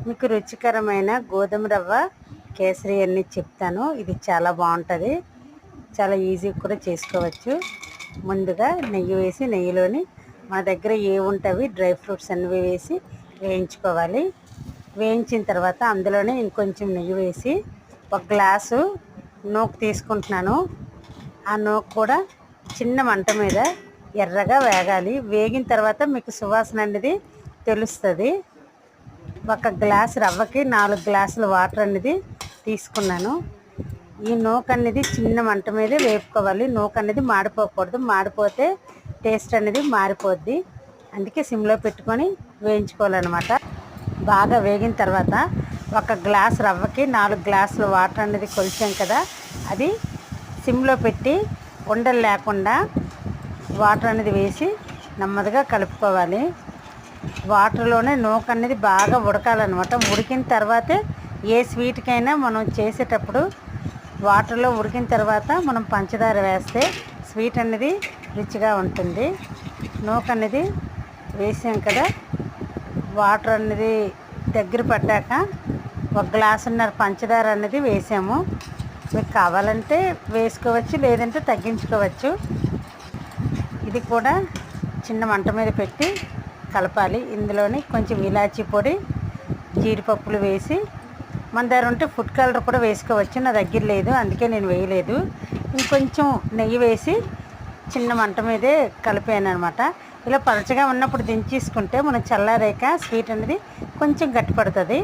మీకు రుచికరమైన గోధుమ రవ్వ కేసరి అన్ని చెప్తాను. ఇది చాలా బాగుంటుంది, చాలా ఈజీ కూడా చేసుకోవచ్చు. ముందుగా నెయ్యి వేసి, నెయ్యిలోని మన దగ్గర ఏముంటవి డ్రై ఫ్రూట్స్ అన్నీ వేసి వేయించుకోవాలి. వేయించిన తర్వాత అందులోనే ఇంకొంచెం నెయ్యి వేసి ఒక గ్లాసు నూక తీసుకుంటున్నాను. ఆ నూక కూడా చిన్న మంట మీద ఎర్రగా వేగాలి. వేగిన తర్వాత మీకు సువాసన అనేది తెలుస్తుంది. ఒక గ్లాస్ రవ్వకి 4 గ్లాసుల వాటర్ అనేది తీసుకున్నాను. ఈ నూక అనేది చిన్న మంట మీద వేపుకోవాలి. నూక అనేది మాడిపోకూడదు, మాడిపోతే టేస్ట్ అనేది మారిపోద్ది. అందుకే సిమ్లో పెట్టుకొని వేయించుకోవాలన్నమాట. బాగా వేగిన తర్వాత ఒక గ్లాస్ రవ్వకి 4 గ్లాసుల వాటర్ అనేది కొలిచాం కదా, అది సిమ్లో పెట్టి ఉండలు లేకుండా వాటర్ అనేది వేసి నెమ్మదిగా కలుపుకోవాలి. వాటర్లోనే నూక అనేది బాగా ఉడకాలన్నమాట. ఉడికిన తర్వాతే ఏ స్వీట్కైనా మనం చేసేటప్పుడు వాటర్లో ఉడికిన తర్వాత మనం పంచదార వేస్తే స్వీట్ అనేది రుచిగా ఉంటుంది. నూక అనేది వేసాం కదా, వాటర్ అనేది దగ్గర పడ్డాక 1 గ్లాసున్నర పంచదార అనేది వేసాము. మీకు కావాలంటే వేసుకోవచ్చు, లేదంటే తగ్గించుకోవచ్చు. ఇది కూడా చిన్న మంట మీద పెట్టి కలపాలి. ఇందులోని కొంచెం ఇలాచీ పొడి, జీడిపప్పులు వేసి, మన దగ్గర ఉంటే ఫుడ్ కలర్ కూడా వేసుకోవచ్చు. నా దగ్గర లేదు, అందుకే నేను వేయలేదు. ఇంకొంచెం నెయ్యి వేసి చిన్న మంట మీదే కలిపాను అనమాట. ఇలా పలచగా ఉన్నప్పుడు దించేసుకుంటే మనం చల్లారాక స్వీట్ అనేది కొంచెం గట్టిపడుతుంది.